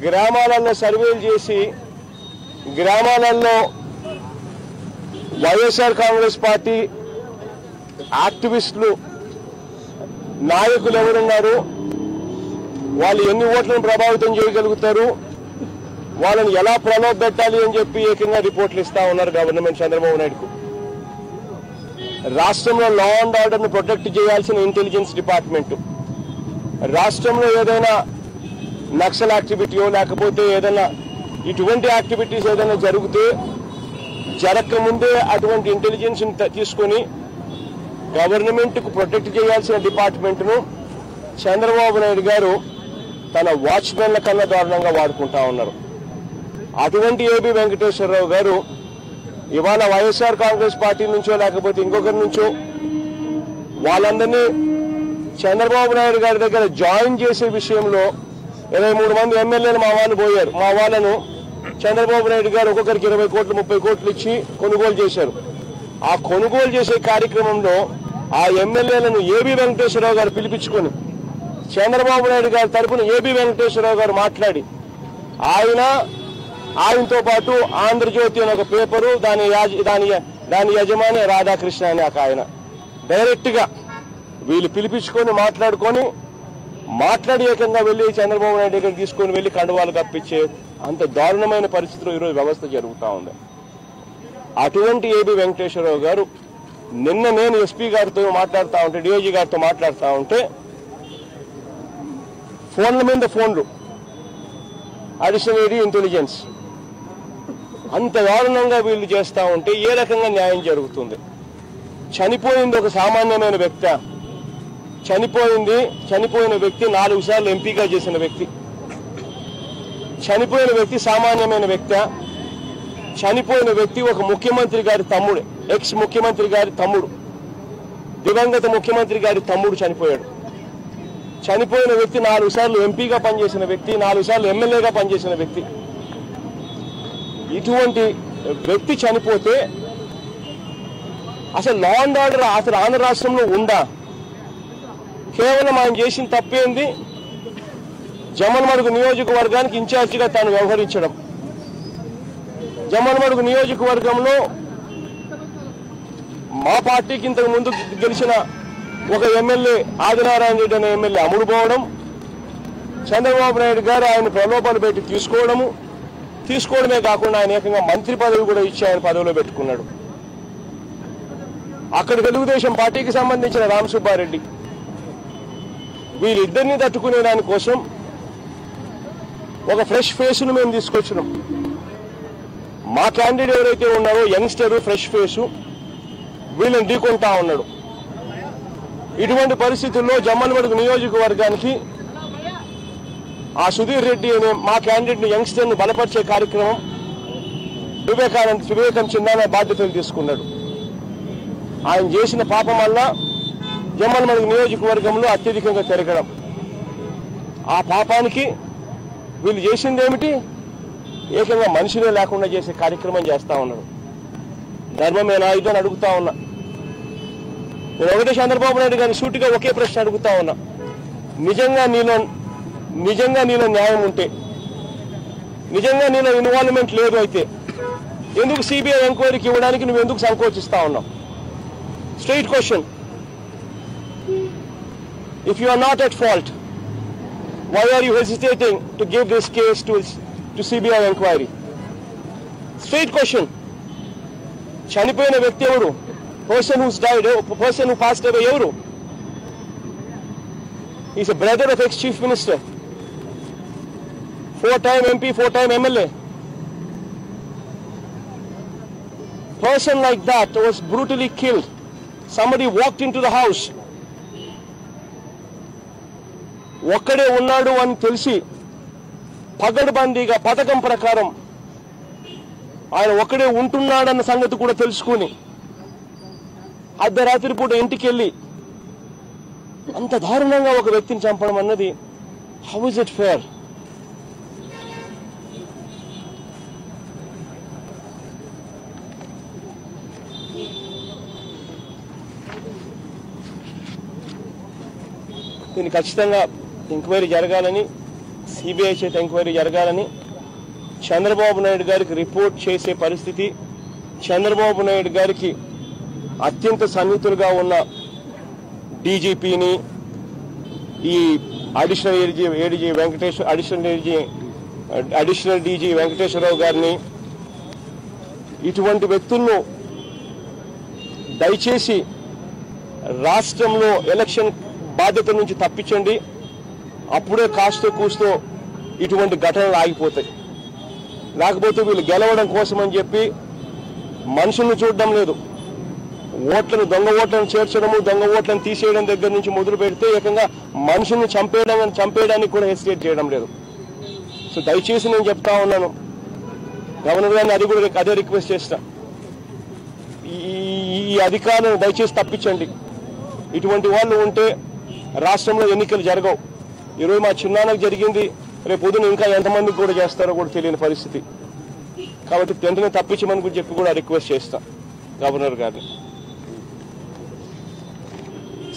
గ్రామాలలో సర్వేలు చేసి గ్రామాలలో వైఎస్ఆర్ కాంగ్రెస్ పార్టీ యాక్టివిస్టులు నాయకులు ఎవరున్నారు, వాళ్ళు ఎన్ని ఓట్లను ప్రభావితం చేయగలుగుతారు, వాళ్ళని ఎలా ప్రలోభపెట్టాలి అని చెప్పి ఏకంగా రిపోర్ట్లు ఇస్తా ఉన్నారు గవర్నమెంట్ చంద్రబాబు నాయుడుకు. రాష్ట్రంలో లా అండ్ ఆర్డర్ను ప్రొటెక్ట్ చేయాల్సిన ఇంటెలిజెన్స్ డిపార్ట్మెంట్, రాష్ట్రంలో ఏదైనా నక్సల్ యాక్టివిటీయో లేకపోతే ఏదైనా ఇటువంటి యాక్టివిటీస్ ఏదైనా జరగకముందే అటువంటి ఇంటెలిజెన్స్ తీసుకొని గవర్నమెంట్కు ప్రొటెక్ట్ చేయాల్సిన డిపార్ట్మెంట్ను చంద్రబాబు నాయుడు గారు తన వాచ్మెన్ల కన్నా దారుణంగా వాడుకుంటా ఉన్నారు. అటువంటి ఏబి వెంకటేశ్వరరావు గారు ఇవాళ వైఎస్ఆర్ కాంగ్రెస్ పార్టీ నుంచో లేకపోతే ఇంకొకరి నుంచో వాళ్ళందరినీ చంద్రబాబు నాయుడు గారి దగ్గర జాయిన్ చేసే విషయంలో 23 మంది ఎమ్మెల్యేలు మా వాళ్ళు పోయారు. మా వాళ్ళను చంద్రబాబు నాయుడు గారు ఒక్కొక్కరికి 20 కోట్లు 30 కోట్లు ఇచ్చి కొనుగోలు చేశారు. ఆ కొనుగోలు చేసే కార్యక్రమంలో ఆ ఎమ్మెల్యేలను ఏబి వెంకటేశ్వరరావు గారు పిలిపించుకొని చంద్రబాబు నాయుడు గారి తరఫున ఏబి వెంకటేశ్వరరావు గారు మాట్లాడి ఆయనతో పాటు ఆంధ్రజ్యోతి అనే ఒక పేపరు దాని యజమాని రాధాకృష్ణ అనే ఒక ఆయన డైరెక్ట్ గా వీళ్ళు పిలిపించుకొని మాట్లాడి ఏకంగా వెళ్లి చంద్రబాబు నాయుడు దగ్గర తీసుకొని వెళ్లి కండువాలు కప్పించే అంత దారుణమైన పరిస్థితులు ఈరోజు వ్యవస్థ జరుగుతూ ఉంది. అటువంటి ఏబి వెంకటేశ్వరరావు గారు నిన్న నేను ఎస్పీ గారితో మాట్లాడుతూ ఉంటే, డిఐజీ గారితో మాట్లాడుతూ ఉంటే ఫోన్ల మీద ఫోన్లు, అడిషనరీ ఇంటెలిజెన్స్ అంత దారుణంగా వీళ్ళు చేస్తూ ఉంటే ఏ రకంగా న్యాయం జరుగుతుంది? చనిపోయింది ఒక సామాన్యమైన వ్యక్తి, చనిపోయిన వ్యక్తి 4 సార్లు ఎంపీగా చేసిన వ్యక్తి, చనిపోయిన వ్యక్తి సామాన్యమైన వ్యక్తి, చనిపోయిన వ్యక్తి ఒక ముఖ్యమంత్రి గారి తమ్ముడు, ఎక్స్ ముఖ్యమంత్రి గారి తమ్ముడు, దివంగత ముఖ్యమంత్రి గారి తమ్ముడు చనిపోయాడు. చనిపోయిన వ్యక్తి 4 సార్లు ఎంపీగా పనిచేసిన వ్యక్తి, 4 సార్లు ఎమ్మెల్యేగా పనిచేసిన వ్యక్తి. ఇటువంటి వ్యక్తి చనిపోతే అసలు లా అండ్ ఆర్డర్ అసలు ఆంధ్ర రాష్ట్రంలో ఉందా? కేవలం ఆయన చేసిన తప్పేంది? జమ్మలమడుగు నియోజకవర్గానికి ఇన్ఛార్జిగా తాను వ్యవహరించడం. జమ్మలమడుగు నియోజకవర్గంలో మా పార్టీకి ఇంతకు ముందు గెలిచిన ఒక ఎమ్మెల్యే ఆదినారాయణ రెడ్డి అనే ఎమ్మెల్యే అమ్ముడుపోవడం, చంద్రబాబు నాయుడు గారు ఆయన ప్రలోభాలు పెట్టి తీసుకోవడమే కాకుండా ఆయన ఏకంగా మంత్రి పదవి కూడా ఇచ్చి ఆయన పదవిలో పెట్టుకున్నాడు. అక్కడ తెలుగుదేశం పార్టీకి సంబంధించిన రామసుబ్బారెడ్డి వీళ్ళిద్దరినీ తట్టుకునే దానికోసం ఒక ఫ్రెష్ ఫేస్ను మేము తీసుకొచ్చినాం. మా క్యాండిడేట్ ఎవరైతే ఉన్నారో యంగ్స్టర్ ఫ్రెష్ ఫేసు వీళ్ళని ఢీకొంటా ఉన్నాడు. ఇటువంటి పరిస్థితుల్లో జమ్మలమడుగు నియోజకవర్గానికి ఆ సుధీర్ రెడ్డి అనే మా క్యాండిడేట్ యంగ్స్టర్ ను బలపరిచే కార్యక్రమం వివేకం చిందాన బాధ్యతలు తీసుకున్నాడు. ఆయన చేసిన పాపం వల్ల జమ్మలమడుగు నియోజకవర్గంలో అత్యధికంగా పెరగడం. ఆ పాపానికి వీళ్ళు చేసింది ఏమిటి? ఏకంగా మనుషులే లేకుండా చేసే కార్యక్రమం చేస్తా ఉన్నాడు. ధర్మమేనా ఇది అని అడుగుతా ఉన్నా. నేను ఒకటే చంద్రబాబు నాయుడు గారిని సూటిగా ఒకే ప్రశ్న అడుగుతా ఉన్నా. నిజంగా నీలో న్యాయం ఉంటే, నిజంగా నీలో ఇన్వాల్వ్మెంట్ లేదు అయితే ఎందుకు సిబిఐ ఎంక్వైరీకి ఇవ్వడానికి నువ్వు ఎందుకు సంకోచిస్తా ఉన్నావు? Straight question. If you are not at fault, why are you hesitating to give this case to CBI inquiry? Straight question. చనిపోయిన వ్యక్తి ఎవరు? Person who's died, person who passed away ఎవరు? He's a brother of ex-chief minister, 4-time MP, 4-time MLA. Person like that was brutally killed. Somebody walked into the house. ఒక్కడే ఉన్నాడు అని తెలిసి పగడ్బందీగా పథకం ప్రకారం ఆయన ఒక్కడే ఉంటున్నాడన్న సంగతి కూడా తెలుసుకుని అర్ధరాత్రి పూట ఇంటికి వెళ్ళి అంత దారుణంగా ఒక వ్యక్తిని చంపడం అన్నది హౌ ఇస్ ఇట్ ఫేర్? దీన్ని ఖచ్చితంగా ఎంక్వైరీ జరగాలని సిబిఐ చేత ఎంక్వైరీ జరగాలని, చంద్రబాబు నాయుడు గారికి రిపోర్ట్ చేసే పరిస్థితి, చంద్రబాబు నాయుడు గారికి అత్యంత సన్నిహితులుగా ఉన్న డీజీపీని, ఈ అడిషనల్ డీజీ వెంకటేశ్వరరావు గారిని, ఇటువంటి వ్యక్తులను దయచేసి రాష్ట్రంలో ఎలక్షన్ బాధ్యత నుంచి తప్పించండి. అప్పుడే కాస్తో కూస్తో ఇటువంటి ఘటనలు ఆగిపోతాయి. లేకపోతే వీళ్ళు గెలవడం కోసం అని చెప్పి మనుషులను చూడడం లేదు, దొంగ ఓట్లను చేర్చడము, దొంగ ఓట్లను తీసేయడం దగ్గర నుంచి మొదలు పెడితే ఏకంగా మనుషులను చంపేయడానికి కూడా హెసిటేట్ చేయడం లేదు. సో దయచేసి నేను చెప్తా ఉన్నాను, గవర్నర్ గారిని అదే రిక్వెస్ట్ చేస్తా, ఈ అధికారులను దయచేసి తప్పించండి. ఇటువంటి వాళ్ళు ఉంటే రాష్ట్రంలో ఎన్నికలు జరగవు. ఈరోజు మా చిన్నాన్నకు జరిగింది, రేపు పొద్దున ఇంకా ఎంతమందికి కూడా చేస్తారో కూడా తెలియని పరిస్థితి. కాబట్టి వెంటనే తప్పించమని కూడా చెప్పి కూడా రిక్వెస్ట్ చేస్తా గవర్నర్ గారిని.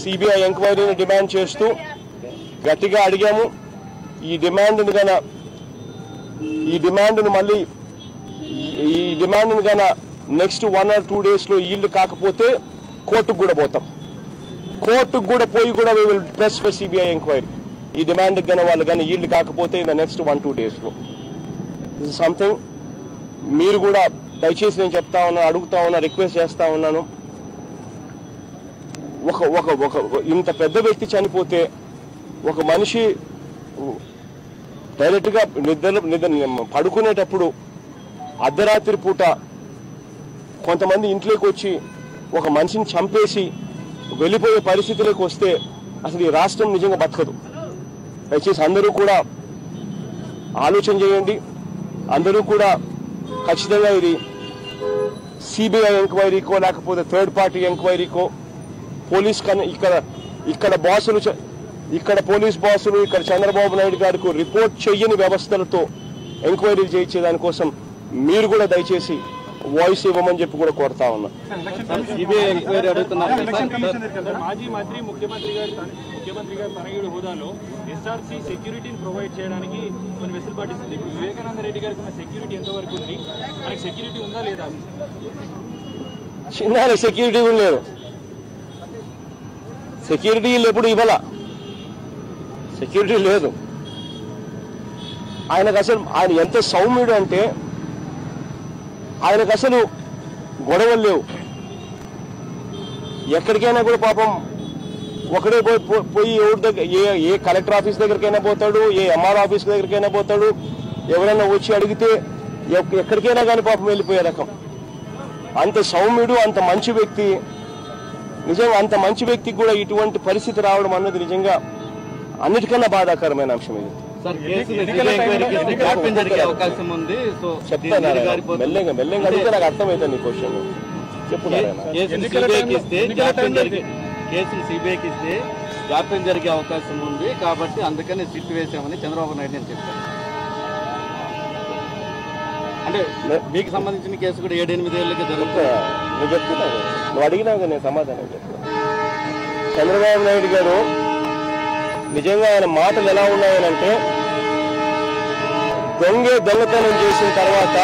సిబిఐ ఎంక్వైరీని డిమాండ్ చేస్తూ గట్టిగా అడిగాము. ఈ డిమాండ్ను గన నెక్స్ట్ 1 or 2 days లో ఈల్డ్ కాకపోతే కోర్టుకు కూడా పోతాం. కోర్టుకు కూడా పోయి కూడా we will press for CBI enquiry. ఈ డిమాండ్ గన వాళ్ళు కానీ ఈల్డ్ కాకపోతే ఇన్ ద నెక్స్ట్ 1-2 days లో. దిస్ ఇస్ సంథింగ్ మీరు కూడా దయచేసి నేను చెప్తా ఉన్నా, అడుగుతా ఉన్నా, రిక్వెస్ట్ చేస్తా ఉన్నాను. ఒక ఇంత పెద్ద వ్యక్తి చనిపోతే ఒక మనిషి డైరెక్ట్ గా నిద్ర పడుకునేటప్పుడు అర్ధరాత్రి పూట కొంతమంది ఇంట్లోకి వచ్చి ఒక మనిషిని చంపేసి వెళ్ళిపోయే పరిస్థితిలోకి వస్తే అసలు ఈ రాష్ట్రం నిజంగా బతకదు. దయచేసి అందరూ కూడా ఆలోచన చేయండి. అందరూ కూడా ఖచ్చితంగా ఇది సిబిఐ ఎంక్వైరీకో లేకపోతే థర్డ్ పార్టీ ఎంక్వైరీకో, పోలీస్ ఇక్కడ పోలీస్ బాసులు ఇక్కడ చంద్రబాబు నాయుడు గారికి రిపోర్ట్ చేయని వ్యవస్థలతో ఎంక్వైరీలు చేయించే దానికోసం మీరు కూడా దయచేసి వాయిస్ ఇవ్వమని చెప్పి కూడా కోరుతా ఉన్నా. మాజీ మంత్రి ముఖ్యమంత్రి గారి తనయుడు హోదాలో ఎస్ఆర్సీ సెక్యూరిటీని ప్రొవైడ్ చేయడానికి కొన్ని వెసులుబాటు ఇస్తుంది. ఇప్పుడు వివేకానంద రెడ్డి గారికి ఉన్న సెక్యూరిటీ ఎంతవరకు ఉంది? మనకి సెక్యూరిటీ ఉందా లేదా? చిన్న సెక్యూరిటీ కూడా లేదు. సెక్యూరిటీ ఎప్పుడు ఇవ్వాల, సెక్యూరిటీ లేదు. ఆయన ఎంత సౌమ్యుడు అంటే ఆయనకు అసలు గొడవలు లేవు. ఎక్కడికైనా కూడా పాపం ఒకడే పోయి ఎవరి దగ్గర ఏ కలెక్టర్ ఆఫీస్ దగ్గరికైనా పోతాడు, ఏ ఎంఆర్ ఆఫీస్ దగ్గరికైనా పోతాడు. ఎవరైనా వచ్చి అడిగితే ఎక్కడికైనా కానీ పాపం వెళ్ళిపోయే రకం. అంత సౌమ్యుడు, అంత మంచి వ్యక్తి. నిజంగా అంత మంచి వ్యక్తికి కూడా ఇటువంటి పరిస్థితి రావడం అన్నది నిజంగా అన్నిటికన్నా బాధాకరమైన అంశం. ఇది చెప్తాను మెల్లగా అడిగితే నాకు అర్థమైతే నీ క్వశ్చన్ చెప్పున్నాను. కేసులు సిబిఐకి ఇస్తే జాప్యం జరిగే అవకాశం ఉంది కాబట్టి అందుకని సిట్ వేసామని చంద్రబాబు నాయుడు నేను చెప్పాను. అంటే మీకు సంబంధించిన కేసు కూడా 7-8 ఏళ్ళకి జరుగుతుంది. నువ్వు చెప్తున్నావు, నువ్వు అడిగినావు, నేను సమాధానం చెప్తున్నా. చంద్రబాబు నాయుడు గారు నిజంగా ఆయన మాటలు ఎలా ఉన్నాయనంటే, దొంగతనం చేసిన తర్వాత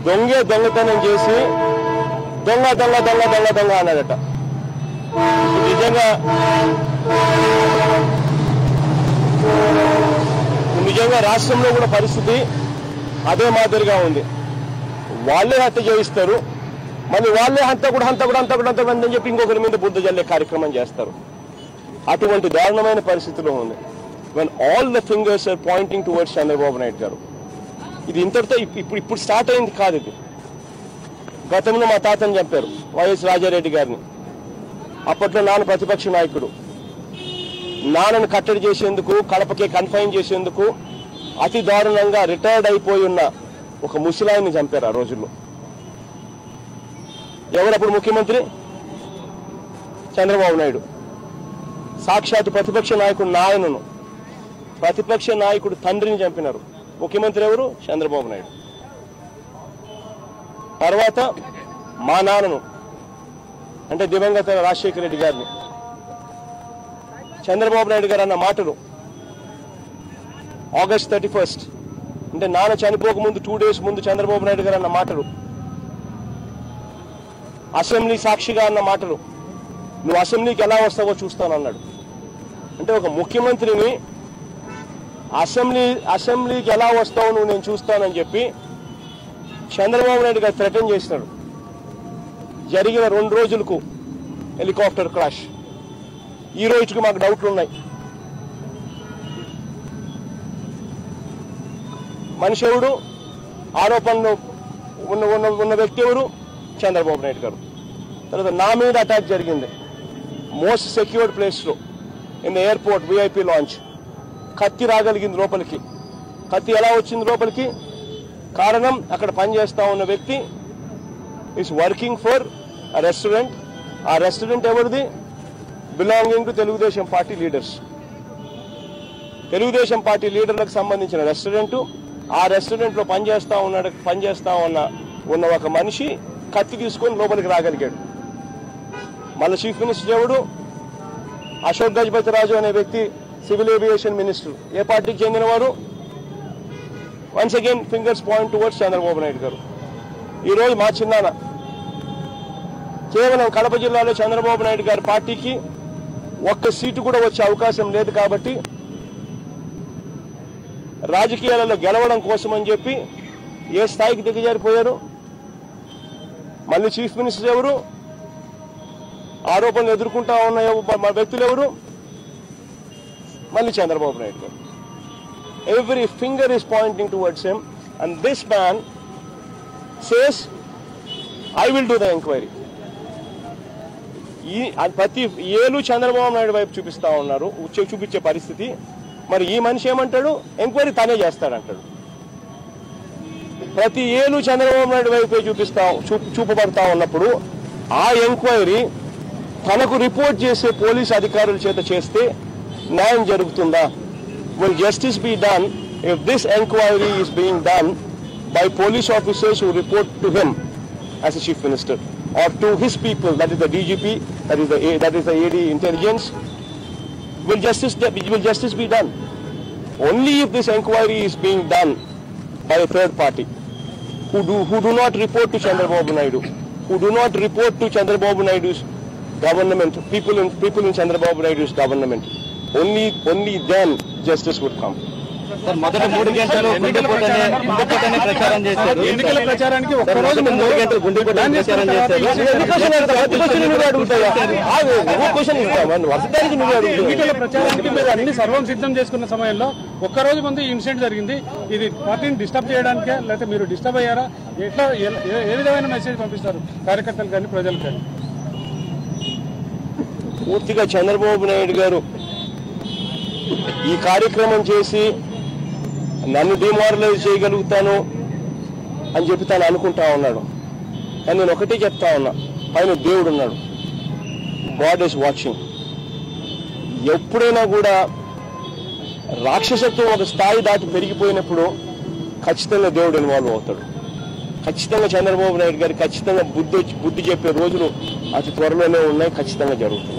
దొంగతనం చేసి దొంగ అన్నాడట. నిజంగా రాష్ట్రంలో కూడా పరిస్థితి అదే మాదిరిగా ఉంది. వాళ్ళే హత్య చేయిస్తారు, మళ్ళీ వాళ్ళే హంతకుడు అని చెప్పి ఇంకొకరి మీద బుద్ధ జల్లే కార్యక్రమం చేస్తారు. అటువంటి దారుణమైన పరిస్థితిలో ఉంది. When all the fingers are pointing towards Chandrababu Naidu గారు. ఇది ఇంతటితో ఇప్పుడు స్టార్ట్ అయింది కాదు. ఇది గతంలో మా తాతని చంపారు, వైఎస్ రాజారెడ్డి గారిని. అప్పట్లో నాన్న ప్రతిపక్ష నాయకుడు. నాన్నను కట్టడి చేసేందుకు, కడపకే కన్ఫైన్ చేసేందుకు అతి దారుణంగా రిటైర్డ్ అయిపోయి ఉన్న ఒక ముసలాయిని చంపారు ఆ రోజుల్లో. ఎవరప్పుడు ముఖ్యమంత్రి? చంద్రబాబు నాయుడు. సాక్షాత్ ప్రతిపక్ష నాయకుడు నాయనను, ప్రతిపక్ష నాయకుడు తండ్రిని చంపినారు. ముఖ్యమంత్రి ఎవరు? చంద్రబాబు నాయుడు. తర్వాత మా నాన్నను, అంటే దివంగత రాజశేఖర రెడ్డి గారిని చంద్రబాబు నాయుడు గారు అన్న మాటలు ఆగస్ట్ 31 అంటే నాన్న చనిపోకముందు 2 days ముందు చంద్రబాబు నాయుడు గారు అన్న మాటలు, అసెంబ్లీ సాక్షిగా అన్న మాటలు, నువ్వు అసెంబ్లీకి ఎలా వస్తావో చూస్తానన్నాడు. అంటే ఒక ముఖ్యమంత్రిని అసెంబ్లీకి ఎలా వస్తావు నువ్వు నేను చూస్తానని చెప్పి చంద్రబాబు నాయుడు గారు థ్రెటన్ చేసినాడు. జరిగిన 2 రోజులకు హెలికాప్టర్ క్రాష్. ఈ రోజుకి మాకు డౌట్లు ఉన్నాయి. మనిషి ఎవడు, ఆరోపణలు ఉన్న వ్యక్తి ఎవరు? చంద్రబాబు నాయుడు గారు. తర్వాత నా మీద అటాక్ జరిగింది మోస్ట్ సెక్యూర్డ్ ప్లేస్లో in the airport VIP launch. కత్తి రాగలిగింది లోపలికి. కత్తి ఎలా వచ్చింది లోపలికి? కారణం అక్కడ పనిచేస్తా ఉన్న వ్యక్తి ఈస్ వర్కింగ్ ఫర్ ఆ రెస్టారెంట్. ఆ రెస్టారెంట్ ఎవరిది? Belonging to Telugu Desam party leaders. Telugu Desam party లీడర్లకు సంబంధించిన రెస్టారెంట్. ఆ రెస్టారెంట్ లో పనిచేస్తా ఉన్న ఒక మనిషి కత్తి తీసుకొని లోపలికి రాగలిగాడు. మళ్ళీ చీఫ్ మినిస్టర్ ఎవడు? అశోక్ గజపతి రాజు అనే వ్యక్తి సివిల్ ఏవియేషన్ మినిస్టర్. ఏ పార్టీకి చెందినవారు? Once again fingers point towards Chandrababu Naidu గారు. ఈరోజు మా చిన్నాన్న కేవలం కడప జిల్లాలో చంద్రబాబు నాయుడు గారి పార్టీకి ఒక్క సీటు కూడా వచ్చే అవకాశం లేదు కాబట్టి రాజకీయాలలో గెలవడం కోసం అని చెప్పి ఏ స్థాయికి దిగజారిపోయారు. మళ్ళీ చీఫ్ మినిస్టర్ ఎవరు? ఆరోపణలు ఎదుర్కొంటా ఉన్న వ్యక్తులు ఎవరు? మళ్ళీ చంద్రబాబు నాయుడు గారు. Every finger is Poynting towards him and this man says I will do the enquiry. ప్రతి ఏలు చంద్రబాబు నాయుడు వైపు చూపిస్తా ఉన్నారు, చూపించే పరిస్థితి. మరి ఈ మనిషి ఏమంటాడు? ఎంక్వైరీ తనే చేస్తాడంటాడు. ప్రతి ఏలు చంద్రబాబు నాయుడు వైపే చూపబడతా ఉన్నప్పుడు ఆ ఎంక్వైరీ తనకు రిపోర్ట్ చేసే పోలీసు అధికారుల చేత చేస్తే న్యాయం జరుగుతుందా? Will justice be done if this inquiry is being done by police officers who report to him as a chief minister or to his people, that is the DGP, that is the AD intelligence? Will justice be done? Only if this inquiry is being done by a third party who do not report to Chandrababu Naidu, who do not report to Chandrababu Naidu's government, people in Chandrababu Naidu's government. Only then justice would come. Sir, మొదటి 3 గంటలు గుండెపోటనే ప్రచారం చేశారు. ఎన్నికల ప్రచారానికి ఒక్క రోజు 3 గంటలు గుండెపోటనే ప్రచారం చేశారు. ఎన్నికల ప్రచారానికి మీరు అన్ని సర్వం సిద్ధం చేసుకున్న సమయంలో ఒక్కరోజు ముందు ఈ ఇన్సిడెంట్ జరిగింది. ఇది పార్టీని డిస్టర్బ్ చేయడానికే, లేకపోతే మీరు డిస్టర్బ్ అయ్యారా? ఎట్లా ఏ విధమైన మెసేజ్ పంపిస్తారు కార్యకర్తలు కానీ ప్రజలు కానీ? పూర్తిగా చంద్రబాబు నాయుడు గారు ఈ కార్యక్రమం చేసి నన్ను డిమారలైజ్ చేయగలుగుతాను అని చెప్పి తను అనుకుంటా ఉన్నాడు. కానీ నేను ఒకటే చెప్తా ఉన్నా, పైన దేవుడు ఉన్నాడు. God is watching. ఎప్పుడైనా కూడా రాక్షసత్వం ఒక స్థాయి దాటి పెరిగిపోయినప్పుడు ఖచ్చితంగా దేవుడు ఇన్వాల్వ్ అవుతాడు. ఖచ్చితంగా చంద్రబాబు నాయుడు గారు ఖచ్చితంగా బుద్ధి చెప్పే రోజులు అతి త్వరలోనే ఉన్నాయి. ఖచ్చితంగా జరుగుతుంది.